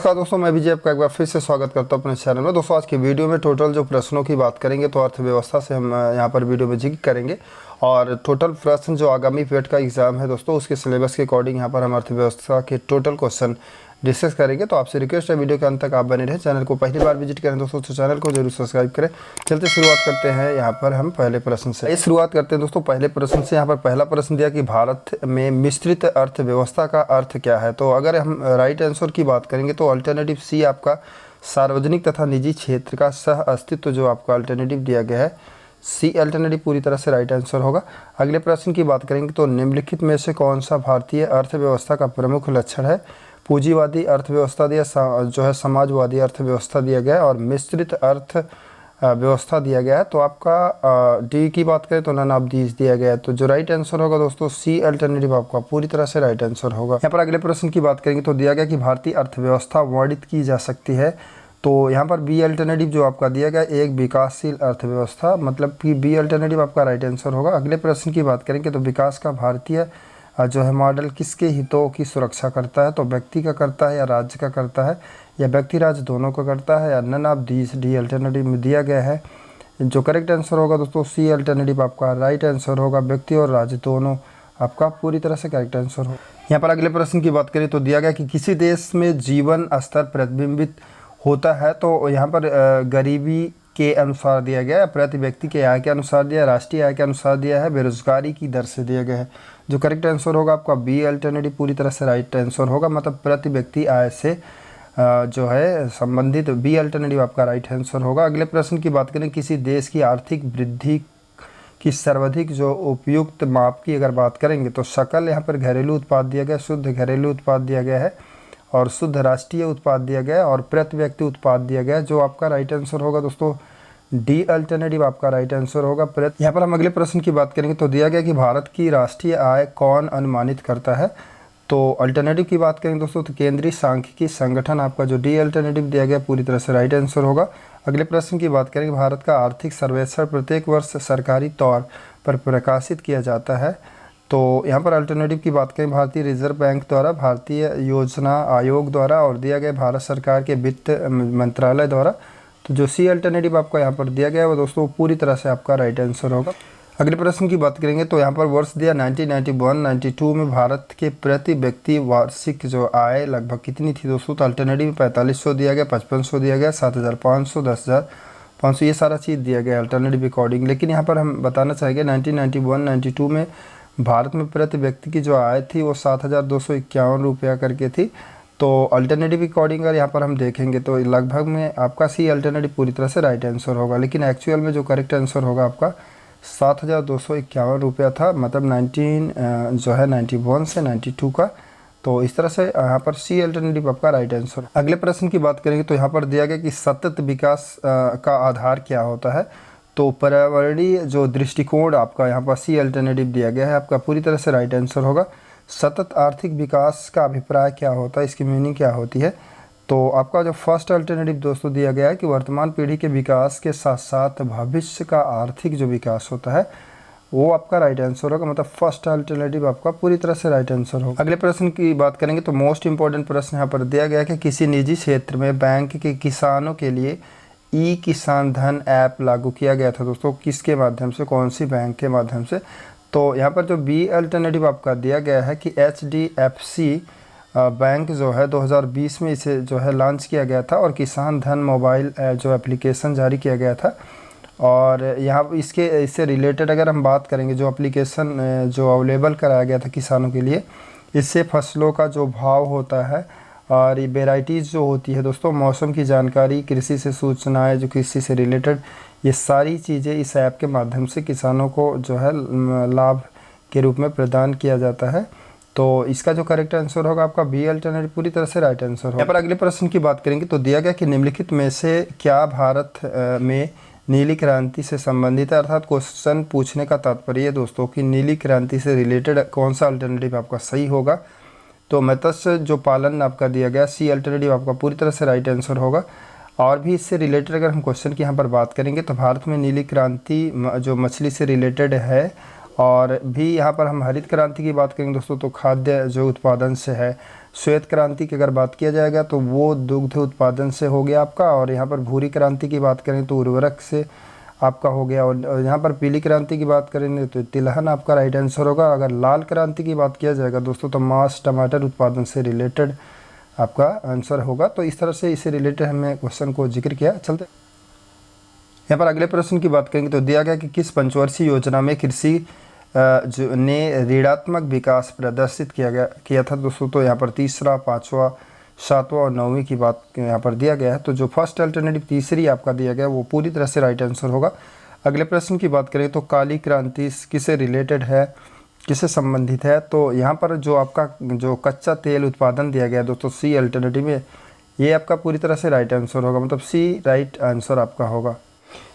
नमस्कार दोस्तों, मैं विजय आपका एक बार फिर से स्वागत करता हूं अपने चैनल में। दोस्तों आज की वीडियो में टोटल जो प्रश्नों की बात करेंगे तो अर्थव्यवस्था से हम यहां पर वीडियो में जिक्र करेंगे और टोटल प्रश्न जो आगामी पेट का एग्जाम है दोस्तों उसके सिलेबस के अकॉर्डिंग यहां पर हम अर्थव्यवस्था के टोटल क्वेश्चन डिस्कस करेंगे। तो आपसे रिक्वेस्ट है वीडियो के अंत तक आप बने रहें। चैनल को पहली बार विजिट करें दोस्तों तो चैनल को जरूर सब्सक्राइब करें। चलते शुरुआत करते हैं यहाँ पर हम पहले प्रश्न से। शुरुआत करते हैं दोस्तों पहले प्रश्न से। यहाँ पर पहला प्रश्न दिया कि भारत में मिश्रित अर्थव्यवस्था का अर्थ क्या है। तो अगर हम राइट आंसर की बात करेंगे तो अल्टरनेटिव सी आपका सार्वजनिक तथा निजी क्षेत्र का सह अस्तित्व जो आपका अल्टरनेटिव दिया गया है, सी अल्टरनेटिव पूरी तरह से राइट आंसर होगा। अगले प्रश्न की बात करेंगे तो निम्नलिखित में से कौन सा भारतीय अर्थव्यवस्था का प्रमुख लक्षण है। पूंजीवादी अर्थव्यवस्था दिया, जो है समाजवादी अर्थव्यवस्था दिया गया है और मिश्रित अर्थ व्यवस्था दिया गया है। तो आपका डी की बात करें तो नन ऑफ दीज दिया गया है। तो जो राइट आंसर होगा दोस्तों सी अल्टरनेटिव आपका पूरी तरह से राइट आंसर होगा। यहाँ पर अगले प्रश्न की बात करेंगे तो दिया गया कि भारतीय अर्थव्यवस्था वर्णित की जा सकती है। तो यहाँ पर बी अल्टरनेटिव जो आपका दिया गया एक विकासशील अर्थव्यवस्था, मतलब कि बी अल्टरनेटिव आपका राइट आंसर होगा। अगले प्रश्न की बात करेंगे तो विकास का भारतीय जो है मॉडल किसके हितों की सुरक्षा करता है। तो व्यक्ति का करता है या राज्य का करता है या व्यक्ति राज्य दोनों का करता है या none of these D alternative में दिया गया है। जो करेक्ट आंसर होगा दोस्तों सी अल्टरनेटिव आपका राइट आंसर होगा। व्यक्ति और राज्य दोनों आपका पूरी तरह से करेक्ट आंसर हो। यहाँ पर अगले प्रश्न की बात करें तो दिया गया कि किसी देश में जीवन स्तर प्रतिबिंबित होता है। तो यहाँ पर गरीबी के अनुसार दिया गया है, प्रति व्यक्ति के आय के अनुसार दिया है, राष्ट्रीय आय के अनुसार दिया है, बेरोजगारी की दर से दिया गया है। जो करेक्ट आंसर होगा आपका बी अल्टरनेटिव पूरी तरह से राइट आंसर होगा, मतलब प्रति व्यक्ति आय से जो है संबंधित बी अल्टरनेटिव आपका राइट आंसर होगा। अगले प्रश्न की बात करें किसी देश की आर्थिक वृद्धि की सर्वाधिक जो उपयुक्त माप की अगर बात करेंगे तो सकल यहाँ पर घरेलू उत्पाद दिया गया, शुद्ध घरेलू उत्पाद दिया गया है और शुद्ध राष्ट्रीय उत्पाद दिया गया और प्रति व्यक्ति उत्पाद दिया गया। जो आपका राइट आंसर होगा दोस्तों डी अल्टरनेटिव आपका राइट आंसर होगा। यहाँ पर हम अगले प्रश्न की बात करेंगे तो दिया गया कि भारत की राष्ट्रीय आय कौन अनुमानित करता है। तो अल्टरनेटिव की बात करेंगे दोस्तों तो केंद्रीय सांख्यिकी संगठन आपका जो डी अल्टरनेटिव दिया गया पूरी तरह से राइट आंसर होगा। अगले प्रश्न की बात करेंगे भारत का आर्थिक सर्वेक्षण प्रत्येक वर्ष सरकारी तौर पर प्रकाशित किया जाता है। तो यहाँ पर अल्टरनेटिव की बात करें भारतीय रिजर्व बैंक द्वारा, भारतीय योजना आयोग द्वारा और दिया गया भारत सरकार के वित्त मंत्रालय द्वारा। तो जो सी अल्टरनेटिव आपको यहाँ पर दिया गया है वो दोस्तों पूरी तरह से आपका राइट आंसर होगा। अगले प्रश्न की बात करेंगे तो यहाँ पर वर्ष दिया 1991-92 में भारत के प्रति व्यक्ति वार्षिक जो आय लगभग कितनी थी दोस्तों। तो अल्टरनेटिव 4500 दिया गया, 5500 दिया गया, 7500, 10500 ये सारा चीज़ दिया गया अल्टरनेटिव अकॉर्डिंग। लेकिन यहाँ पर हम बताना चाहेंगे 1991-92 में भारत में प्रति व्यक्ति की जो आय थी वो 7251 रुपया करके थी। तो अल्टरनेटिव अकॉर्डिंग अगर यहाँ पर हम देखेंगे तो लगभग में आपका सी अल्टरनेटिव पूरी तरह से राइट आंसर होगा। लेकिन एक्चुअल में जो करेक्ट आंसर होगा आपका 7251 रुपया था, मतलब 91 से 92 का। तो इस तरह से यहाँ पर सी अल्टरनेटिव आपका राइट आंसर। अगले प्रश्न की बात करेंगे तो यहाँ पर दिया गया कि सतत विकास का आधार क्या होता है। तो पर्यावरणीय जो दृष्टिकोण आपका यहाँ पर सी अल्टरनेटिव दिया गया है आपका पूरी तरह से राइट आंसर होगा। सतत आर्थिक विकास का अभिप्राय क्या होता है, इसकी मीनिंग क्या होती है। तो आपका जो फर्स्ट अल्टरनेटिव दोस्तों दिया गया है कि वर्तमान पीढ़ी के विकास के साथ साथ भविष्य का आर्थिक जो विकास होता है वो आपका राइट आंसर होगा, मतलब फर्स्ट अल्टरनेटिव आपका पूरी तरह से राइट आंसर होगा। अगले प्रश्न की बात करेंगे तो मोस्ट इंपॉर्टेंट प्रश्न यहाँ पर दिया गया है कि किसी निजी क्षेत्र में बैंक के किसानों के लिए ई किसान धन ऐप लागू किया गया था दोस्तों, किसके माध्यम से, कौन सी बैंक के माध्यम से। तो यहाँ पर जो बी अल्टरनेटिव आपका दिया गया है कि HDFC बैंक जो है 2020 में इसे जो है लॉन्च किया गया था और किसान धन मोबाइल जो एप्लीकेशन जारी किया गया था। और यहाँ इससे रिलेटेड अगर हम बात करेंगे जो एप्लीकेशन जो अवेलेबल कराया गया था किसानों के लिए, इससे फसलों का जो भाव होता है और ये वेराइटीज़ जो होती है दोस्तों, मौसम की जानकारी, कृषि से सूचनाएं, जो कृषि से रिलेटेड, ये सारी चीज़ें इस ऐप के माध्यम से किसानों को जो है लाभ के रूप में प्रदान किया जाता है। तो इसका जो करेक्ट आंसर होगा आपका बी अल्टरनेटिव पूरी तरह से राइट आंसर होगा। यहाँ पर अगले प्रश्न की बात करेंगे तो दिया गया कि निम्नलिखित में से क्या भारत में नीली क्रांति से संबंधित है। अर्थात क्वेश्चन पूछने का तात्पर्य दोस्तों कि नीली क्रांति से रिलेटेड कौन सा अल्टरनेटिव आपका सही होगा। तो मत्स्य जो पालन आपका दिया गया सी अल्टरनेटिव आपका पूरी तरह से राइट आंसर होगा। और भी इससे रिलेटेड अगर हम क्वेश्चन की यहाँ पर बात करेंगे तो भारत में नीली क्रांति जो मछली से रिलेटेड है और भी यहाँ पर हम हरित क्रांति की बात करेंगे दोस्तों तो खाद्य जो उत्पादन से है, श्वेत क्रांति की अगर बात किया जाएगा तो वो दुग्ध उत्पादन से हो गया आपका, और यहाँ पर भूरी क्रांति की बात करें तो उर्वरक से आपका हो गया, और यहाँ पर पीली क्रांति की बात करेंगे तो तिलहन आपका राइट आंसर होगा। अगर लाल क्रांति की बात किया जाएगा दोस्तों तो मांस टमाटर उत्पादन से रिलेटेड आपका आंसर होगा। तो इस तरह से इससे रिलेटेड हमने क्वेश्चन को जिक्र किया। चलते यहाँ पर अगले प्रश्न की बात करेंगे तो दिया गया कि किस पंचवर्षीय योजना में कृषि जो ने ऋणात्मक विकास प्रदर्शित किया था दोस्तों। तो यहाँ पर तीसरा, पाँचवा, सातवां और नौवीं की बात यहाँ पर दिया गया है। तो जो फर्स्ट अल्टरनेटिव तीसरी आपका दिया गया वो पूरी तरह से राइट आंसर होगा। अगले प्रश्न की बात करें तो काली क्रांति किससे रिलेटेड है, किससे संबंधित है। तो यहाँ पर जो आपका जो कच्चा तेल उत्पादन दिया गया दोस्तों सी अल्टरनेटिव में, ये आपका पूरी तरह से राइट आंसर होगा, मतलब सी राइट आंसर आपका होगा।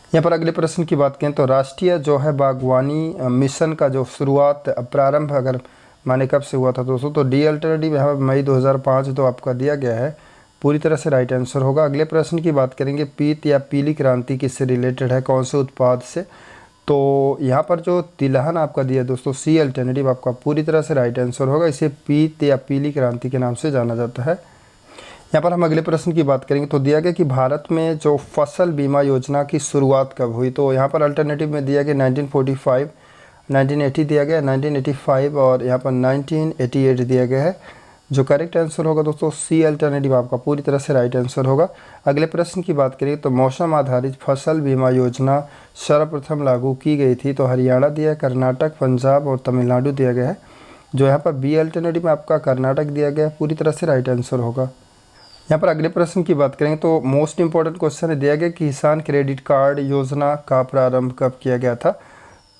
यहाँ पर अगले प्रश्न की बात करें तो राष्ट्रीय जो है बागवानी मिशन का जो शुरुआत प्रारंभ अगर माने कब से हुआ था दोस्तों, तो डी अल्टरनेटिव यहाँ पर मई 2005 तो आपका दिया गया है, पूरी तरह से राइट आंसर होगा। अगले प्रश्न की बात करेंगे पीत या पीली क्रांति किससे रिलेटेड है, कौन से उत्पाद से। तो यहाँ पर जो तिलहन आपका दिया दोस्तों सी अल्टरनेटिव आपका पूरी तरह से राइट आंसर होगा। इसे पीत या पीली क्रांति के नाम से जाना जाता है। यहाँ पर हम अगले प्रश्न की बात करेंगे तो दिया गया कि भारत में जो फसल बीमा योजना की शुरुआत कब हुई। तो यहाँ पर अल्टरनेटिव में दिया गया 1945, 1980 दिया गया, 1985 और यहाँ पर 1988 दिया गया है। जो करेक्ट आंसर होगा दोस्तों सी अल्टरनेटिव आपका पूरी तरह से राइट आंसर होगा। अगले प्रश्न की बात करें तो मौसम आधारित फसल बीमा योजना सर्वप्रथम लागू की गई थी। तो हरियाणा दिया है, कर्नाटक, पंजाब और तमिलनाडु दिया गया है। जो यहाँ पर बी अल्टरनेटिव में आपका कर्नाटक दिया गया है, पूरी तरह से राइट आंसर होगा। यहाँ पर अगले प्रश्न की बात करेंगे तो मोस्ट इंपॉर्टेंट क्वेश्चन है दिया गया कि किसान क्रेडिट कार्ड योजना का प्रारंभ कब किया गया था।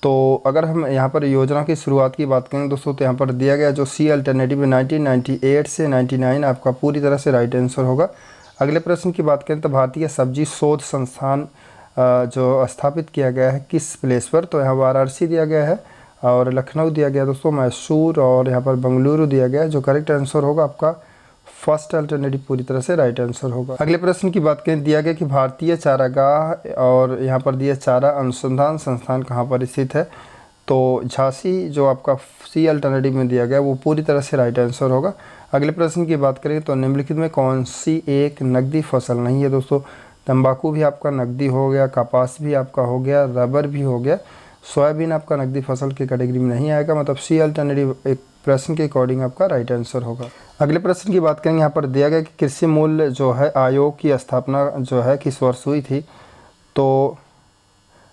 तो अगर हम यहाँ पर योजना की शुरुआत की बात करें दोस्तों तो यहाँ पर दिया गया जो सी अल्टरनेटिव 1998 से 99 आपका पूरी तरह से राइट आंसर होगा। अगले प्रश्न की बात करें तो भारतीय सब्जी शोध संस्थान जो स्थापित किया गया है किस प्लेस पर। तो यहाँ वाराणसी दिया गया है और लखनऊ दिया गया दोस्तों, मैसूर और यहाँ पर बेंगलुरु दिया गया है। जो करेक्ट आंसर होगा आपका फर्स्ट अल्टरनेटिव पूरी तरह से राइट आंसर होगा। अगले प्रश्न की बात करें दिया गया कि भारतीय चारागाह और यहाँ पर दिया चारा अनुसंधान संस्थान कहाँ पर स्थित है। तो झांसी जो आपका सी अल्टरनेटिव में दिया गया वो पूरी तरह से राइट आंसर होगा। अगले प्रश्न की बात करें तो निम्नलिखित में कौन सी एक नकदी फसल नहीं है दोस्तों। तंबाकू भी आपका नकदी हो गया, कपास भी आपका हो गया, रबर भी हो गया, सोयाबीन आपका नकदी फसल की कैटेगरी में नहीं आएगा, मतलब सी अल्टरनेटिव एक प्रश्न के अकॉर्डिंग आपका राइट आंसर होगा। अगले प्रश्न की बात करेंगे यहाँ पर दिया गया कि कृषि मूल्य जो है आयोग की स्थापना जो है किस वर्ष हुई थी। तो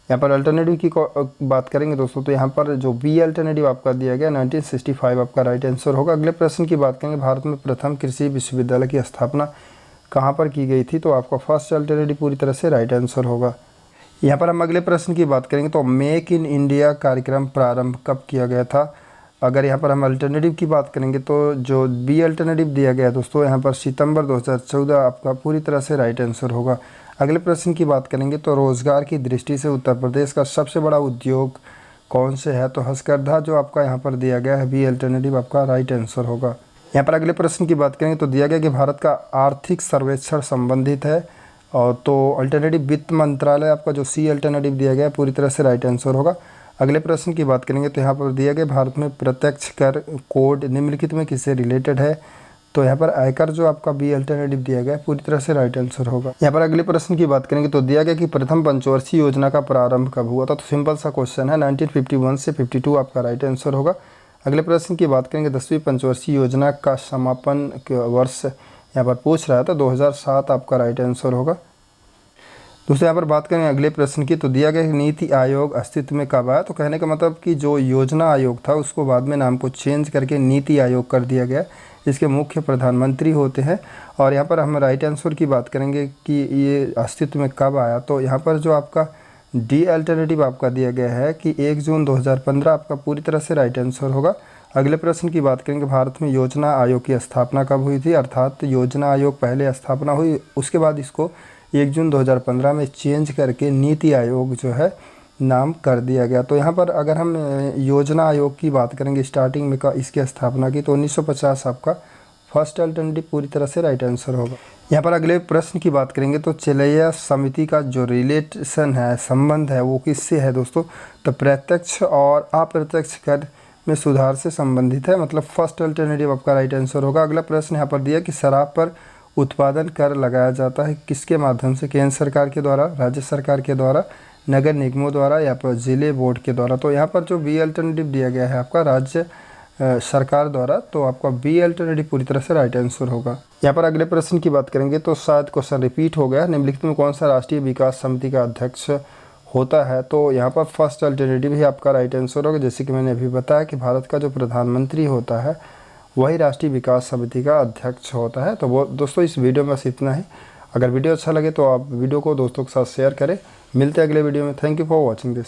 यहाँ पर अल्टरनेटिव की बात करेंगे दोस्तों तो यहाँ पर जो बी अल्टरनेटिव आपका दिया गया 1965 आपका राइट आंसर होगा। अगले प्रश्न की बात करेंगे भारत में प्रथम कृषि विश्वविद्यालय की स्थापना कहाँ पर की गई थी। तो आपका फर्स्ट अल्टरनेटिव पूरी तरह से राइट आंसर होगा। यहाँ पर हम अगले प्रश्न की बात करेंगे तो मेक इन इंडिया कार्यक्रम प्रारंभ कब किया गया था। अगर यहाँ पर हम अल्टरनेटिव की बात करेंगे तो जो बी अल्टरनेटिव दिया गया है दोस्तों यहाँ पर सितंबर 2014 आपका पूरी तरह से राइट आंसर होगा। अगले प्रश्न की बात करेंगे तो रोज़गार की दृष्टि से उत्तर प्रदेश का सबसे बड़ा उद्योग कौन से है। तो हस्तकरघा जो आपका यहाँ पर दिया गया है बी अल्टरनेटिव आपका राइट आंसर होगा। यहाँ पर अगले प्रश्न की बात करेंगे तो दिया गया कि भारत का आर्थिक सर्वेक्षण संबंधित है और तो अल्टरनेटिव वित्त मंत्रालय आपका जो सी अल्टरनेटिव दिया गया है पूरी तरह से राइट आंसर होगा। अगले प्रश्न की बात करेंगे तो यहाँ पर दिया गया भारत में प्रत्यक्ष कर कोड निम्नलिखित में किससे रिलेटेड है। तो यहाँ पर आयकर जो आपका बी अल्टरनेटिव दिया गया है पूरी तरह से राइट आंसर होगा। यहाँ पर अगले प्रश्न की बात करेंगे तो दिया गया कि प्रथम पंचवर्षीय योजना का प्रारंभ कब हुआ था। तो सिंपल सा क्वेश्चन है 1951 से 52 आपका राइट आंसर होगा। अगले प्रश्न की बात करेंगे 10वीं पंचवर्षीय योजना का समापन वर्ष यहाँ पर पूछ रहा था 2007 आपका राइट आंसर होगा। दोस्तों यहाँ पर बात करें अगले प्रश्न की तो दिया गया कि नीति आयोग अस्तित्व में कब आया। तो कहने का मतलब कि जो योजना आयोग था उसको बाद में नाम को चेंज करके नीति आयोग कर दिया गया, जिसके मुख्य प्रधानमंत्री होते हैं। और यहाँ पर हम राइट आंसर की बात करेंगे कि ये अस्तित्व में कब आया। तो यहाँ पर जो आपका डी अल्टरनेटिव आपका दिया गया है कि 1 जून 2015 आपका पूरी तरह से राइट आंसर होगा। अगले प्रश्न की बात करेंगे भारत में योजना आयोग की स्थापना कब हुई थी। अर्थात योजना आयोग पहले स्थापना हुई, उसके बाद इसको 1 जून 2015 में चेंज करके नीति आयोग जो है नाम कर दिया गया। तो यहाँ पर अगर हम योजना आयोग की बात करेंगे स्टार्टिंग में का इसकी स्थापना की तो 1950 आपका फर्स्ट अल्टरनेटिव पूरी तरह से राइट आंसर होगा। यहाँ पर अगले प्रश्न की बात करेंगे तो चेलैया समिति का जो रिलेशन है, संबंध है, वो किससे है दोस्तों। तो प्रत्यक्ष और अप्रत्यक्ष कर में सुधार से संबंधित है, मतलब फर्स्ट अल्टरनेटिव आपका राइट आंसर होगा। अगला प्रश्न यहाँ पर दिया कि शराब पर उत्पादन कर लगाया जाता है किसके माध्यम से, केंद्र सरकार के द्वारा, राज्य सरकार के द्वारा, नगर निगमों द्वारा या फिर जिले बोर्ड के द्वारा। तो यहाँ पर जो बी अल्टरनेटिव दिया गया है आपका राज्य सरकार द्वारा, तो आपका बी अल्टरनेटिव पूरी तरह से राइट आंसर होगा। यहाँ पर अगले प्रश्न की बात करेंगे तो शायद क्वेश्चन रिपीट हो गया। निम्नलिखित में कौन सा राष्ट्रीय विकास समिति का अध्यक्ष होता है, तो यहाँ पर फर्स्ट अल्टरनेटिव ही आपका राइट आंसर होगा। जैसे कि मैंने अभी बताया कि भारत का जो प्रधानमंत्री होता है वही राष्ट्रीय विकास समिति का अध्यक्ष होता है। तो वो दोस्तों इस वीडियो में बस इतना ही। अगर वीडियो अच्छा लगे तो आप वीडियो को दोस्तों के साथ शेयर करें। मिलते हैं अगले वीडियो में। Thank you for watching this.